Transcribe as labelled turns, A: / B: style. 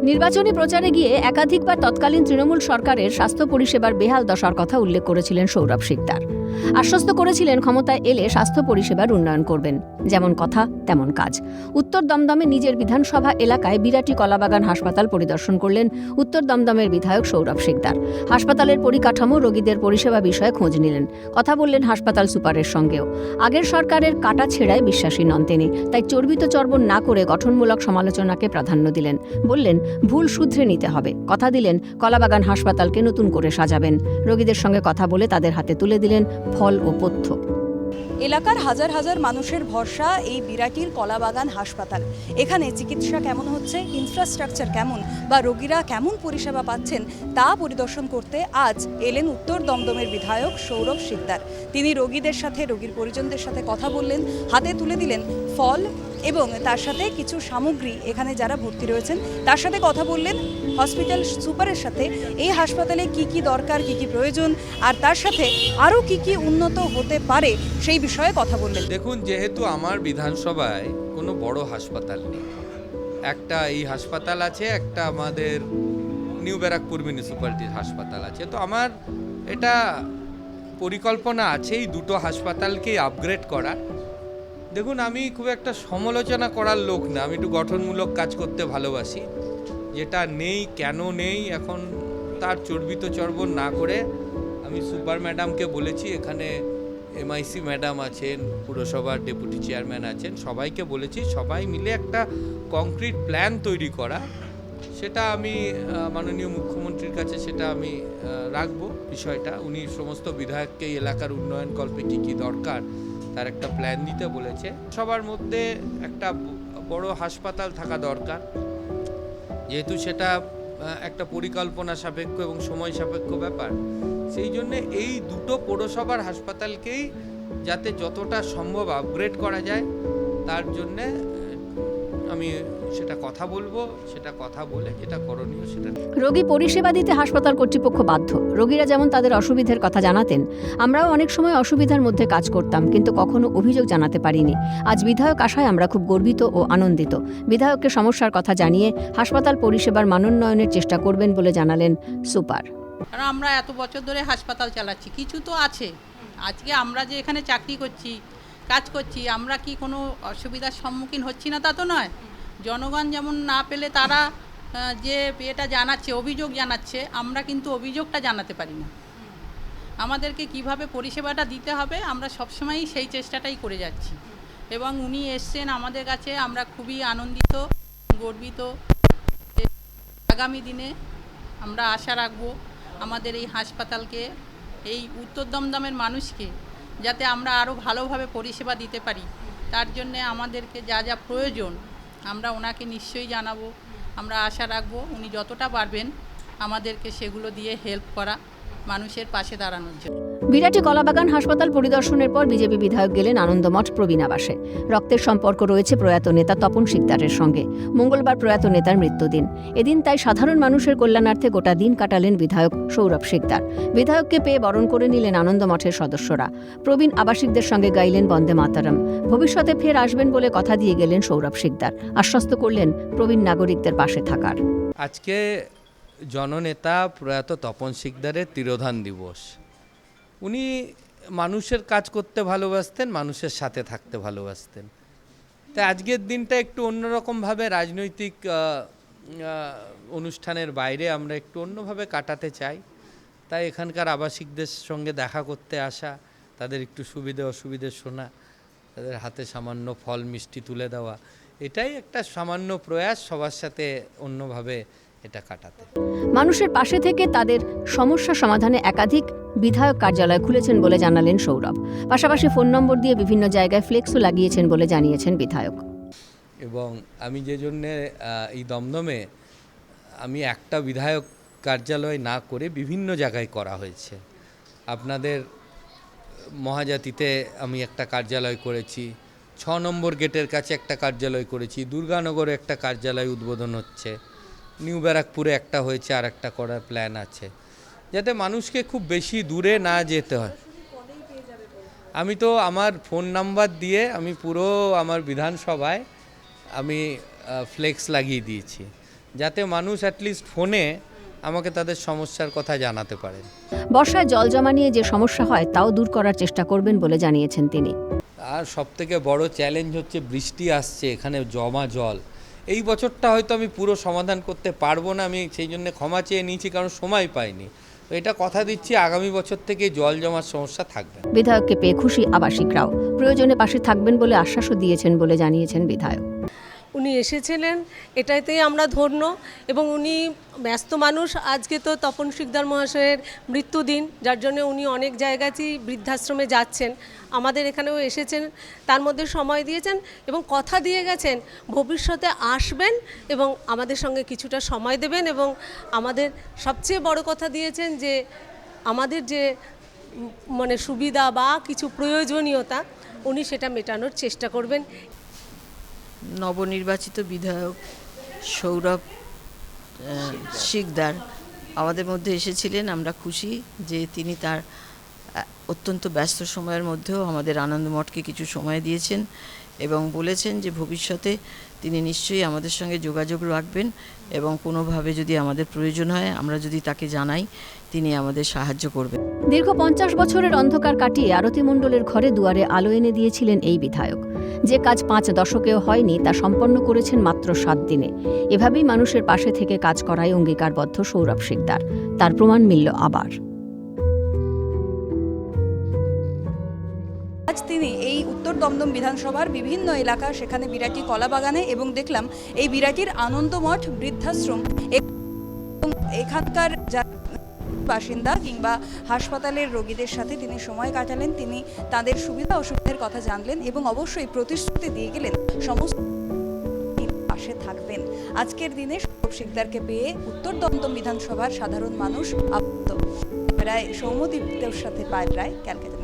A: নির্বাচনী প্রচারে গিয়ে একাধিকবার তৎকালীন তৃণমূল সরকারের স্বাস্থ্য পরিষেবার বেহাল দশার কথা উল্লেখ করেছিলেন সৌরভ শিকদার। আশ্বস্ত করেছিলেন ক্ষমতায় এলে স্বাস্থ্য পরিষেবার উন্নয়ন করবেন, যেমন কথা তেমন কাজ। উত্তর দমদমে নিজের বিধানসভা এলাকায় বিরাটি কলাবাগান হাসপাতাল পরিদর্শন করলেন উত্তর দমদমের বিধায়ক সৌরভ শিকদার। হাসপাতালের পরিকাঠামো, রোগীদের পরিষেবা বিষয়ে খোঁজ নিলেন, কথা বললেন হাসপাতাল সুপারের সঙ্গেও। আগের সরকারের কাটা ছেঁড়ায় বিশ্বাসী নন তিনি, তাই চর্বিত চর্বণ না করে গঠনমূলক সমালোচনাকে প্রাধান্য দিলেন। বললেন, ভুল শুধরে নিতে হবে। কথা দিলেন কলাবাগান হাসপাতালকে নতুন করে সাজাবেন। রোগীদের সঙ্গে কথা বলে তাদের হাতে তুলে দিলেন ফল ও পথ্য।
B: এলাকার হাজার হাজার মানুষের ভরসা এই বিরাটির কলাবাগান হাসপাতাল। এখানে চিকিৎসা কেমন হচ্ছে, ইনফ্রাস্ট্রাকচার কেমন বা রোগীরা কেমন পরিষেবা পাচ্ছেন তা পরিদর্শন করতে আজ এলেন উত্তর দমদমের বিধায়ক সৌরভ শিকদার। তিনি রোগীদের সাথে, রোগীর পরিজনদের সাথে কথা বললেন, হাতে তুলে দিলেন ফল এবং তার সাথে কিছু সামগ্রী। এখানে যারা ভর্তি রয়েছেন তার সাথে কথা বললেন হসপিটাল সুপারের সাথে। এই হাসপাতালে কি কি দরকার, কি কি প্রয়োজন, আর তার সাথে আরও কি কি উন্নত হতে পারে সেই বিষয়ে কথা বললেন।
C: দেখুন, যেহেতু আমার বিধানসভায় কোনো বড় হাসপাতাল নেই, একটা এই হাসপাতাল আছে, একটা আমাদের নিউ ব্যারাকপুর মিউনিসিপ্যালিটির হাসপাতাল আছে, তো আমার এটা পরিকল্পনা আছে এই দুটো হাসপাতালকেই আপগ্রেড করার। দেখুন, আমি খুব একটা সমালোচনা করার লোক না, আমি একটু গঠনমূলক কাজ করতে ভালোবাসি। যেটা নেই, কেন নেই, এখন তার চর্বিত চর্বণ না করে আমি সুপার ম্যাডামকে বলেছি, এখানে এমআইসি ম্যাডাম আছেন, পুরসভার ডেপুটি চেয়ারম্যান আছেন, সবাইকে বলেছি সবাই মিলে একটা কংক্রিট প্ল্যান তৈরি করা। সেটা আমি মাননীয় মুখ্যমন্ত্রীর কাছে সেটা আমি রাখবো বিষয়টা। উনি সমস্ত বিধায়ককে এলাকার উন্নয়ন কল্পে কী কী দরকার তার একটা প্ল্যান দিতে বলেছে। সবার মধ্যে একটা বড় হাসপাতাল থাকা দরকার, যেহেতু সেটা একটা পরিকল্পনা সাপেক্ষ এবং সময় সাপেক্ষ ব্যাপার। সেই জন্য এই দুটো পৌরসভার হাসপাতালকেই যাতে যতটা সম্ভব আপগ্রেড করা যায় তার জন্যে আমি সেটা কথা বলবো, সেটা কথা বলে যেটা করণীয় সেটা।
A: রোগী পরিষেবা দিতে হাসপাতাল কর্তৃপক্ষ বাধ্য। রোগীরা যেমন তাদের অসুবিধার কথা জানাতেন, আমরাও অনেক সময় অসুবিধার মধ্যে কাজ করতাম, কিন্তু কখনো অভিযোগ জানাতে পারিনি। আজ বিধায়ক আসায় আমরা খুব গর্বিত ও আনন্দিত। বিধায়ককে সমস্যার কথা জানিয়ে হাসপাতাল পরিষেবার মানোন্নয়নের চেষ্টা করবেন বলে জানালেন সুপার।
D: কারণ আমরা এত বছর ধরে হাসপাতাল চালাচ্ছি, কিছু তো আছে। আজকে আমরা যে এখানে চাকরি করছি, কাজ করছি, আমরা কি কোনো অসুবিধার সম্মুখীন হচ্ছি না তা তো নয়। জনগণ যেমন না পেলে তারা যে এটা জানাচ্ছে, অভিযোগ জানাচ্ছে, আমরা কিন্তু অভিযোগটা জানাতে পারি না। আমাদেরকে কিভাবে পরিষেবাটা দিতে হবে আমরা সবসময়ই সেই চেষ্টাটাই করে যাচ্ছি। এবং উনি এসছেন আমাদের কাছে, আমরা খুবই আনন্দিত, গর্বিত। আগামী দিনে আমরা আশা রাখব আমাদের এই হাসপাতালকে, এই উত্তর দমদমের মানুষকে যাতে আমরা আরও ভালোভাবে পরিষেবা দিতে পারি, তার জন্যে আমাদেরকে যা যা প্রয়োজন আমরা ওনাকে নিশ্চয়ই জানাবো। আমরা আশা রাখব উনি যতটা পারবেন আমাদেরকে সেগুলো দিয়ে হেল্প করা, মানুষের পাশে দাঁড়ানোর জন্য।
A: বিরাটি কলাবাগান হাসপাতাল পরিদর্শনের পর বিজেপি বিধায়ক গেলেন আনন্দমঠ প্রবীণ আবাসে। রক্তের সম্পর্ক রয়েছে প্রয়াত নেতা তপন শিকদারের সঙ্গে। মঙ্গলবার প্রয়াত নেতার মৃত্যুদিন। এদিন তাই সাধারণ মানুষের কল্যাণার্থে গোটা দিন কাটালেন বিধায়ক সৌরভ শিকদার। বিধায়ককে পেয়ে বরণ করে নিলেন আনন্দমঠের সদস্যরা। প্রবীণ আবাসিকদের সঙ্গে গাইলেন বন্দে মাতরম। ভবিষ্যতে ফের আসবেন বলে কথা দিয়ে গেলেন সৌরভ শিকদার। আশ্বস্ত করলেন প্রবীণ নাগরিকদের পাশে থাকার।
C: আজকে জননেতা প্রয়াত তপন শিকদারের তিরোধান দিবস। উনি মানুষের কাজ করতে ভালোবাসতেন, মানুষের সাথে থাকতে ভালোবাসতেন। তাই আজকের দিনটা একটু অন্যরকমভাবে রাজনৈতিক অনুষ্ঠানের বাইরে আমরা একটু অন্যভাবে কাটাতে চাই। তাই এখানকার আবাসিকদের সঙ্গে দেখা করতে আসা, তাদের একটু সুবিধে অসুবিধে শোনা, তাদের হাতে সামান্য ফল মিষ্টি তুলে দেওয়া, এটাই একটা সামান্য প্রয়াস সবার সাথে অন্যভাবে এটা কাটাতে।
A: মানুষের পাশে থেকে তাদের সমস্যা সমাধানে একাধিক বিধায়ক কার্যালয় খুলেছেন বলে জানালেন সৌরভ। পাশাপাশি ফোন নম্বর দিয়ে বিভিন্ন জায়গায় ফ্লেক্সও লাগিয়েছেন বলে জানিয়েছেন বিধায়ক।
C: এবং আমি যে জন্যে এই দমদমে আমি একটা বিধায়ক কার্যালয় না করে বিভিন্ন জায়গায় করা হয়েছে। আপনাদের মহাজাতিতে আমি একটা কার্যালয় করেছি, 6 নম্বর গেটের কাছে একটা কার্যালয় করেছি, দুর্গানগরে একটা কার্যালয় উদ্বোধন হচ্ছে, নিউ ব্যারাকপুরে একটা হয়েছে, আর একটা করার প্ল্যান আছে, যাতে মানুষকে খুব বেশি দূরে না যেতে হয়। আমি তো আমার ফোন নাম্বার দিয়ে আমি পুরো আমার বিধানসভায় আমি ফ্লেক্স লাগিয়ে দিয়েছি। যাতে মানুষ অ্যাটলিস্ট ফোনে আমাকে তাদের সমস্যার কথা জানাতে পারেন।
A: বর্ষায় জল জমা নিয়ে যে সমস্যা হয় তাও দূর করার চেষ্টা করবেন বলে জানিয়েছেন তিনি।
C: আর সবথেকে বড় চ্যালেঞ্জ হচ্ছে বৃষ্টি আসছে, এখানে জমা জল। এই বছরটা হয়তো আমি পুরো সমাধান করতে পারবো না, আমি সেই জন্য ক্ষমা চেয়ে নিয়েছি, কারণ সময় পাইনি। তো এটা কথা দিচ্ছি আগামী বছর থেকে জল জমার সমস্যা থাকবে না।
A: বিধায়ককে পেয়ে খুশি আবাসিকরাও, প্রয়োজনে পাশে থাকবেন বলে আশ্বাসও দিয়েছেন বলে জানিয়েছেন বিধায়ক।
E: উনি এসেছিলেন, এটাতেই আমরা ধন্য। এবং উনি ব্যস্ত মানুষ। আজকে তো তপন শিকদার মহাশয়ের মৃত্যুদিন, যার জন্য উনি অনেক জায়গাতেই বৃদ্ধাশ্রমে যাচ্ছেন, আমাদের এখানেও এসেছেন, তার মধ্যে সময় দিয়েছেন এবং কথা দিয়ে গেছেন ভবিষ্যতে আসবেন এবং আমাদের সঙ্গে কিছুটা সময় দেবেন। এবং আমাদের সবচেয়ে বড় কথা দিয়েছেন যে আমাদের যে মানে সুবিধা বা কিছু প্রয়োজনীয়তা উনি সেটা মেটানোর চেষ্টা করবেন।
F: নবনির্বাচিত বিধায়ক সৌরভ শিকদার আমাদের মধ্যে এসেছিলেন। আমরা খুশি যে তিনি তার অত্যন্ত ব্যস্ত সময়ের মধ্যেও আমাদের আনন্দমঠকে কিছু সময় দিয়েছেন এবং বলেছেন যে ভবিষ্যতে তিনি নিশ্চয়ই আমাদের সঙ্গে যোগাযোগ রাখবেন এবং কোনোভাবে যদি আমাদের প্রয়োজন হয়, আমরা যদি তাকে জানাই, তিনি আমাদের সাহায্য করবেন।
A: দীর্ঘ 50 বছরের অন্ধকার কাটিয়ে আরতি মণ্ডলের ঘরে দুয়ারে আলো এনে দিয়েছিলেন এই বিধায়ক। যে কাজ 5 দশকেও হয়নি তা সম্পন্ন করেছেন মাত্র 7 দিনে। এভাবেই মানুষের পাশে থেকে কাজ করায় অঙ্গীকারবদ্ধ সৌরভ শিকদার। তার প্রমাণ মিলল আবার।
B: আজ তিনি এই উত্তর দমদম বিধানসভার বিভিন্ন এলাকা, সেখানে বিরাটি কলাবাগানে এবং দেখলাম এই বিরাটির আনন্দমঠ বৃদ্ধাশ্রম, এখানকার বাসিন্দা কিংবা হাসপাতালের রোগীদের সাথে তিনি সময় কাটালেন, তিনি তাদের সুবিধা অসুবিধার কথা জানলেন এবং অবশ্যই প্রতিশ্রুতি দিয়ে গেলেন সমস্ত পাশে থাকবেন। আজকের দিনে সৌরভ শিকদারকে পেয়ে উত্তর দমদম বিধানসভার সাধারণ মানুষ আপ্লুত। রায় সৌম্যদীপ্তের সাথে পায়েল রায়, ক্যালকাটা।